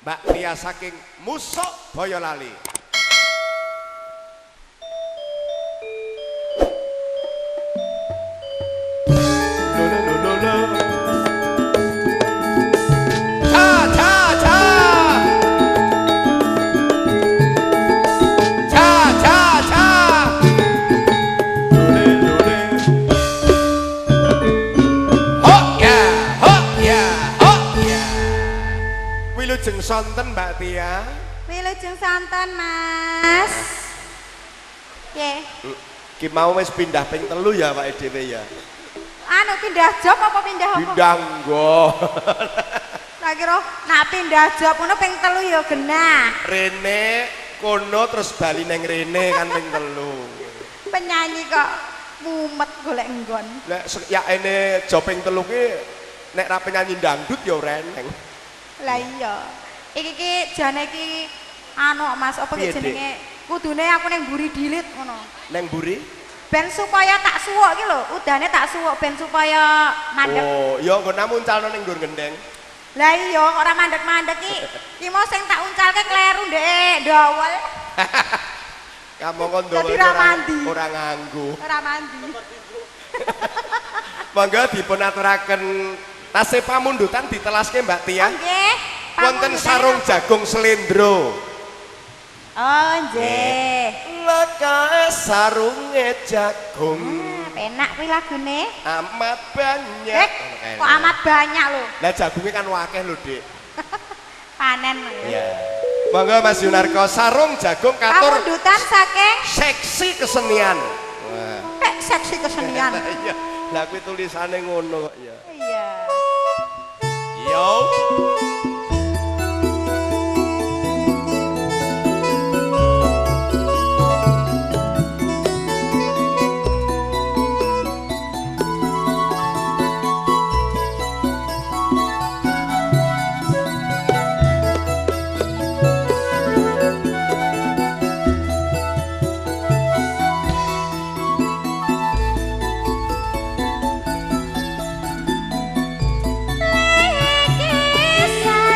Mbak Tia saking Musok Boyolali. Wilujeng sonten Mbak Tia. Wilujeng sonten Mas. Nggih. Ki mau wis pindah ping 3 ya Pak dhewe ya. Anu pindah job apa pindah apa? Pindah nggo. Tak kira nak pindah job ngono ping 3 ya genah. Rene kono terus bali neng rene kan ping 3. Penyanyi kok mumet golek nggon. Lek ya ene job ping 3 ki nek ra penyanyi dangdut ya ora eneng. Lah iya. Iki jane iki anu Mas apa jenenge? Kudune aku ning mburi dilit ngono. Neng mburi? Ben supaya tak suwuk iki lho, udane tak suwuk ben supaya mandek. Oh, ya nggo namuncalno ning nggon gendeng. Lah iya kok ora mandek-mandek iki mau sing tak uncalke kleru ndek ndawel. Kamu kon ndawel ora nganggo. Ora mandi. Monggo dipun aturaken tasih pamundutan ditelaske Mbak Tia. Nggih. Wonten sarung jagung slendro. Oh, nggih. Laka sarunge jagung. Penak kuwi lagune. Amat banyak. Kok amat banyak lho. Lah jagungnya kan wakeh lho, Dik. Panen. Iya. Monggo Mas Yunarko sarung jagung katur pamundutan saking seksi kesenian. Wah. Seksi kesenian. Iya. Lah kuwi tulisane ngono kok ya. Iya. Yo. Kisah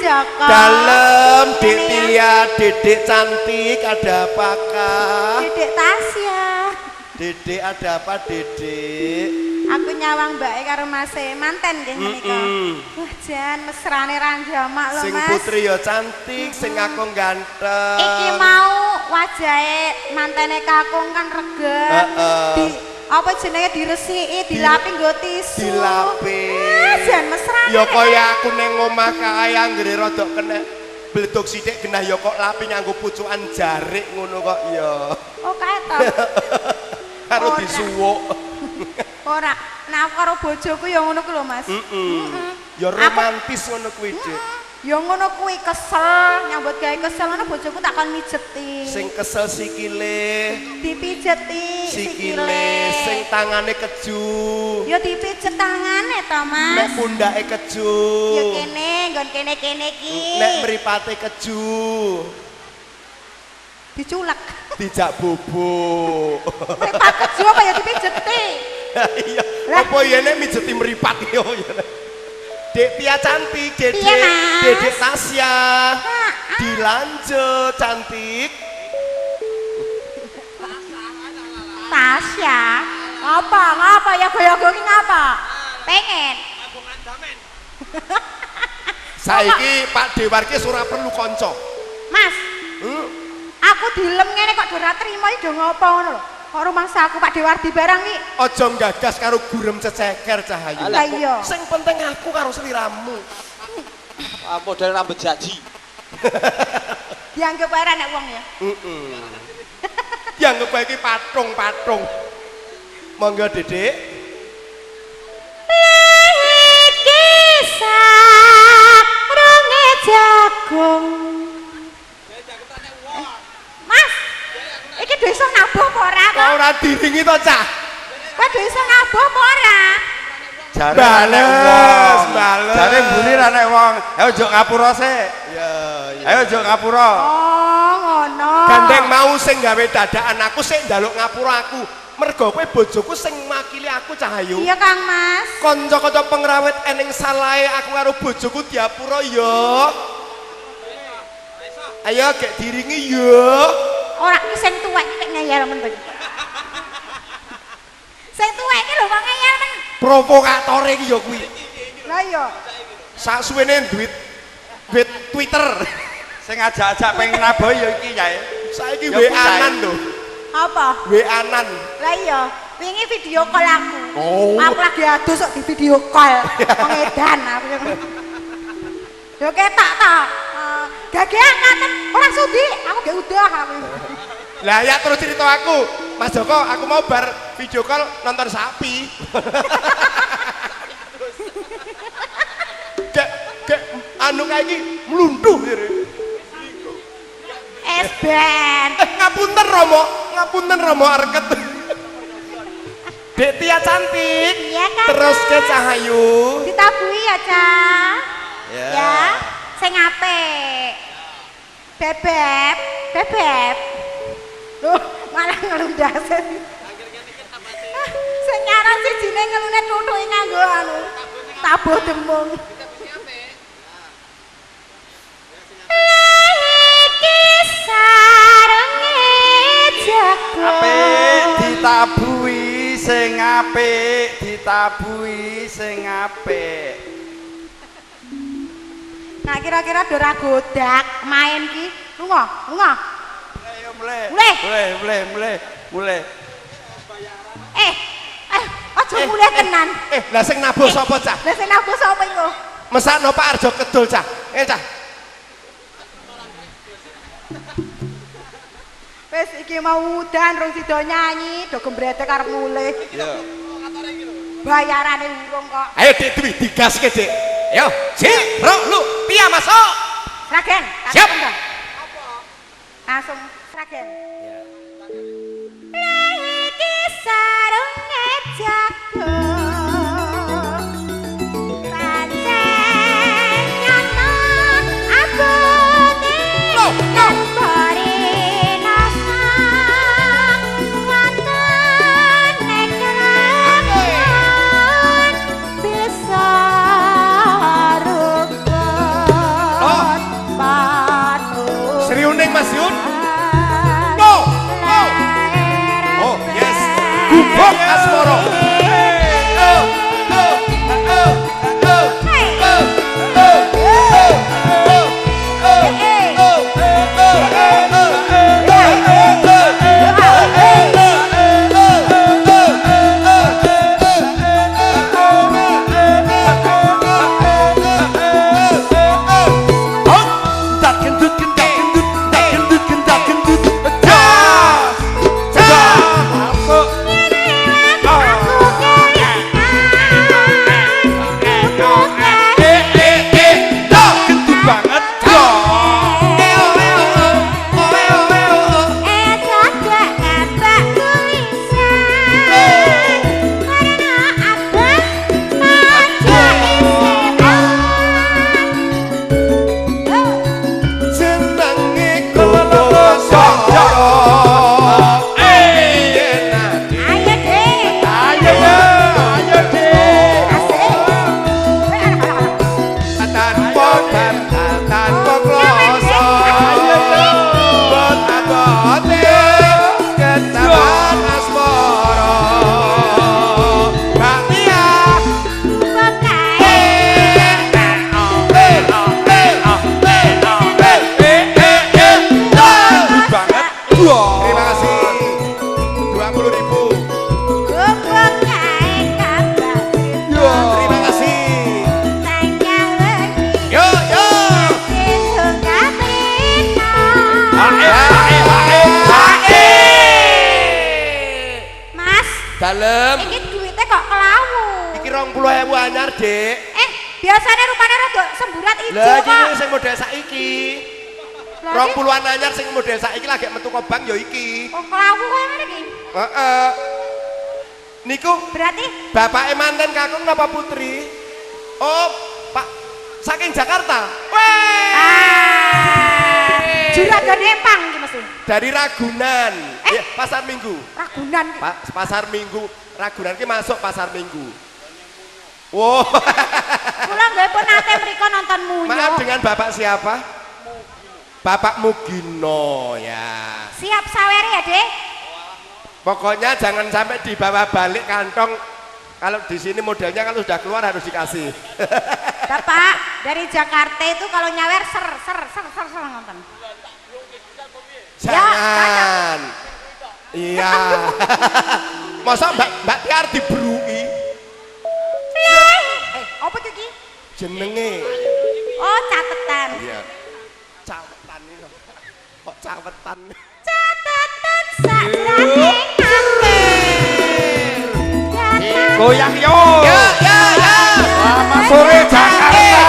Joko. Dalam Dek Ini Tia, Dedek cantik, ada apakah? Dedek Tasya. Dedek ada apa Dedek? Aku nyawang mbake karo Mas manten nggih menika. Wah, jan mesrane ranjamak lho, Sing Mas. putri ya cantik, sing kakung ganteng. Iki mau wajahe mantene kakung kan regep. Di apa jenenge diresiki, dilapi nggo tisu. Dilapi. Wah, jan mesrane. Ya kaya aku ning omah kae anggere rada kena bledok sithik genah ya kok lapi nganggo pucukan jarik ngono kok ya. Oh, kae to. Karo disuwuk. Ora, nek karo bojoku ya ngono ku lho, Mas. Ya romantis ngono kuwi, Dik. Ya ngono kuwi kesel, nyambut gawe kesel ngono bojoku tak kon mijeti. Sing kesel sikile, Dipijeti sikile, sing tangane keju. Ya dipijet tangane to, Mas. Nek pundake keju. Ya kene, nggon kene-kene iki. Nek mripate keju. Diculek. Dijak bubuk. Mripat keju apa ya dipijeti? Iya. Apa yene mijeti mripat yo. Dek Tia cantik, Dedek, Iya, Mas. Dedek Tasya. Dilanjut cantik. Tasya. Ngapa ya goyang-goyang ngapa? Pengen. Saiki Pak Dewarke ora perlu kanca. Mas, aku dilem ngene kok ora trimo iki do ngopo ngono lho. Kok rumangsa aku Pak Dewardi barang iki. Aja nggagas karo gurem ceceker Cahayu. Lah iya. Sing penting aku karo sliramu. Model rambut jaji. Dianggep ora nek wong ya. Dianggep bae iki patung-patung. Monggo Dedek. Kisah runge jagung. Mas, iki do iso nabuh apa ora Kok ora diringi to, Cah? Kok do iso nabuh apa ora? Jare Bales, bales. Jare mbuni ra nek wong. Ayo njuk ngapura sik. Ya, Ayo njuk ngapura. Oh, ngono. Gandeng mau sing gawe dadakan aku sik njaluk ngapura aku. Mergo kowe bojoku sing makili aku Cahayu. Iya, Kang Mas. Kanca-kanca pengrawit ening salahe aku karo bojoku diapura ya. Ayo gek diringi ya. Ora iki sing tuwek iki ngeyel men. Sing tuwek iki lho kok ngeyel men. Provokatore iki ya kuwi. Lah iya. Sak suwene duit Twitter. Sing ajak-ajak pengen naboh ya iki yae. Saiki Ya, WA-an lho. Apa? WA-an. Lah iya, wingi video call aku. Oh. Aku lagi adus kok di video call. Pengedan aku. Yo ketak ta. Gagean ngaten ora sudi, aku gak udah aku. Lah ya terus cerita aku. Mas Joko, aku mau bar video call nonton sapi. Gek anu kayak iki mlunduh jere. Esben. Ngapunten Romo areket. Dek Tia cantik. Iya kan? Terus ke Cahayu. Ditabui ya, Cah. Ya. Ya, sing apik. Bebeb. Loh, malah ngelundasen. Sing nyaran sijine ngelune tutuke nganggo anu. Tabuh demung. Apik ditabui sing apik, ditabui sing apik. Nah kira-kira dora godak main ki. Lunga. Ayo mulai. Mulai. Aja mulai tenan. Lah sing nabuh sapa, Cah? Lah sing nabuh sapa iku? Mesakno Pak Arjo Kedul, Cah. Cah. Wis iki mau udan rung sida nyanyi, do gembretek arep mulih. Iya. Bayarane urung kok. Ayo Dik Dwi digaske, Dik. Ayo, Cik, Bro, lu, Tia masuk. Sragen. Siap. Langsung sragen. Iki sarunge jagung. Pancen nyaman abone. Loh. Mas Yun. Go. Go. Oh, yes. Gubuk asmara. Dalem. Iki duitnya kok kelawu. Iki 20.000 anyar, Dik. Biasanya rupanya rada semburat ijo Lah kok. iki sing model saiki. 20-an anyar sing model saiki lagi metu kok bank ya iki. Oh, kelawu koyo ngene iki. Heeh. Niku Berarti bapake manten kakung napa putri? Oh, Pak saking Jakarta. Weh. Juragane Pang iki mesti. Dari Ragunan. Ya, Pasar Minggu. Ragunan iki. Pasar Minggu. Ragunan ki masuk Pasar Minggu. Wow. Kula nggih pun nate mriko nonton Munyo. Maaf, dengan Bapak siapa? Bapak Mugino ya. Siap saweri ya, Dek? Pokoknya jangan sampai dibawa balik kantong. Kalau di sini modelnya kalau sudah keluar harus dikasih. Bapak, dari Jakarta itu kalau nyawer ser nonton. Jangan. Iya. Masa Mbak Tiar diberui? Apa tuh ki? Jenenge. Oh, catetan. Iya. Cawetan ini. Kok cawetan? Catetan sakjane ngambil. Goyang yo. Ya. Selamat sore Jakarta.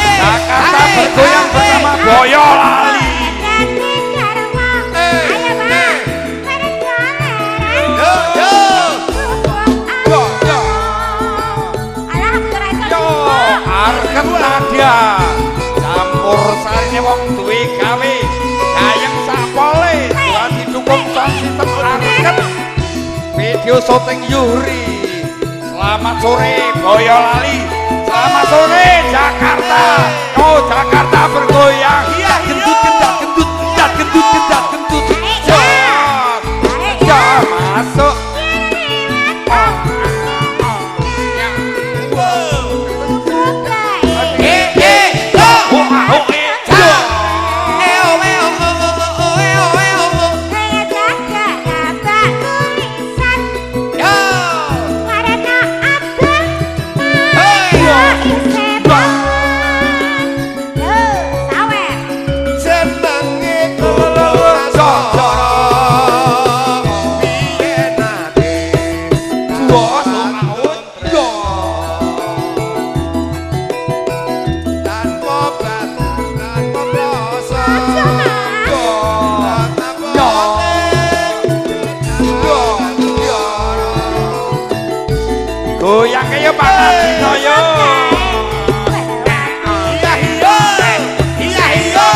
Jakarta bergoyang bersama Boyolali. Arken Nadia campur sarine wong duwe gawe kayeng sapole buat didukung sound system Arken video syuting Yuri. Selamat sore Boyolali, selamat sore Jakarta. Oh Jakarta bergoyang, iya gendut gendat gendut gendat gendut gendat gendut ya masuk. Goyang kaya Pak Adino yo. Iya iya. Iya iya.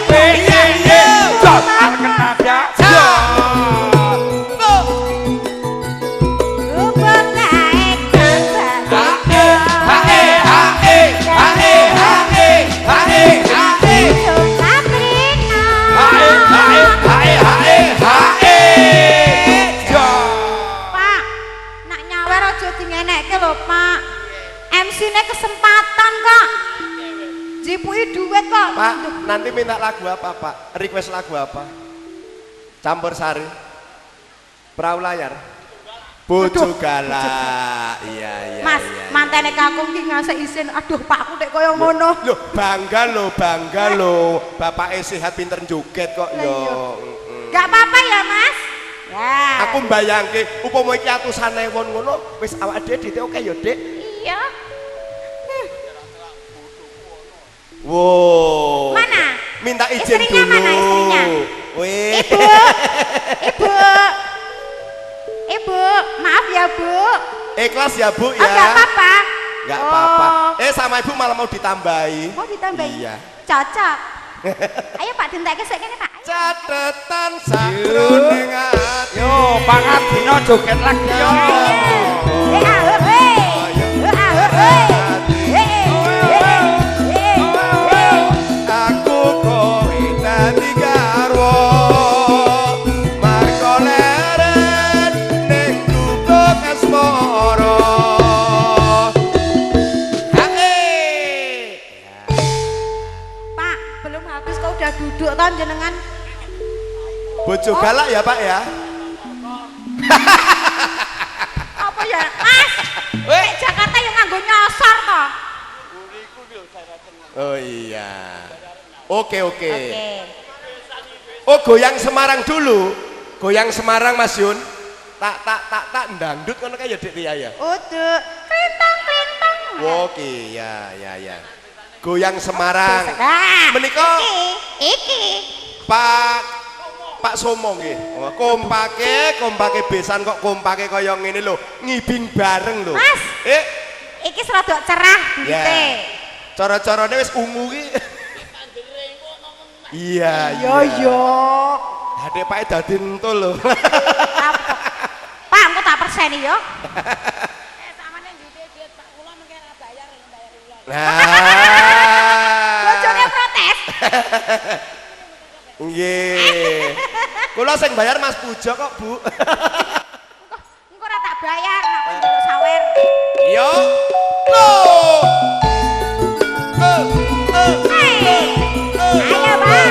Iya iya. Jot arken nada. duit kok. Pak, nanti minta lagu apa, Pak? Request lagu apa? Campur sari. Perahu layar. Bojo galak. Iya. Mas, mantene kakung ki ngasih izin. Aduh, Pakku nek koyo ngono. Loh, bangga lho. Bapake sehat pinter joget kok yo. Gak apa-apa ya, Mas. Ya. Aku mbayangke upama iki atusan ewon ngono, wis awake dhewe oke ya, Dik. Iya. Wow. Mana? Minta izin Istrinya dulu. mana istrinya? Wih. Ibu, maaf ya, Bu. Ikhlas ya, Bu Oh, ya. enggak apa-apa. Enggak Oh. apa-apa. Sama Ibu malah mau ditambahi. Mau ditambahin? Iya. Cocok. Ayo Pak dintekke sik kene, Pak. Ayo. Catetan sakroning ati. Yo, Pangadina joget lagi yo. Aku kowe dadi garwa. Marko leren ning guguk asmara. Pak, belum habis kok udah duduk kan jenengan. Bojo galak ya, Pak ya. Apa ya, Mas? Nek Jakarta yang nganggo nyosor toh. Oh iya. Oke. Oke. Oh, goyang Semarang dulu. Goyang Semarang Mas Yun. Tak ndangdut ngono kae ya Dik Tia ya. Udah. Klintong. Oke, ya. Goyang Semarang. Nah, Menika iki. Pak Somo nggih. Oh, kompake besan kok kompake kaya ngene lho, ngibing bareng lho. Mas. Iki rada cerah Ya. dite. Cara-carane wis ungu ki. Iya. Yo. Hade Pak dadi entul lho. Pak, engko tak perseni yo. Bojone Nah. protes. Nggih. Kula sing bayar Mas Pujo kok, Bu. Engko ora tak bayar nek njaluk sawer. Yo. Go. Ayo, Pak.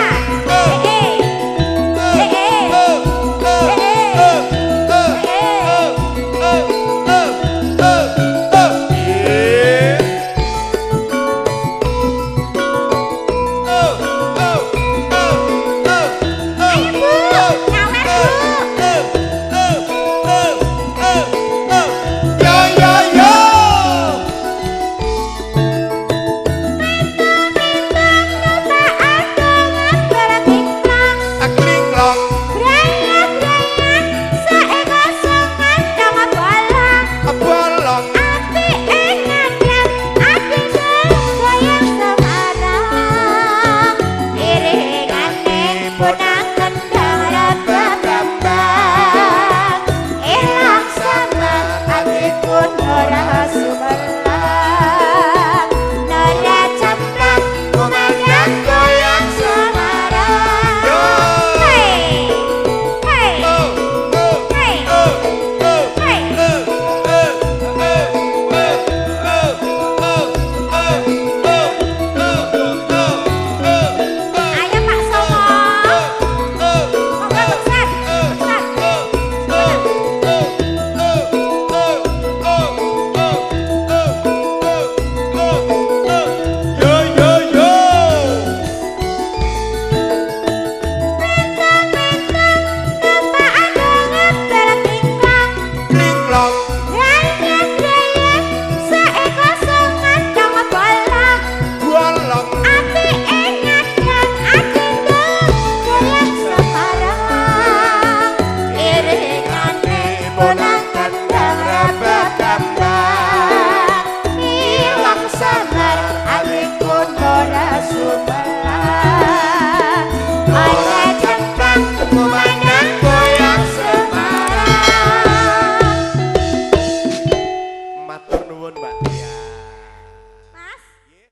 Samar adikku ora sumelang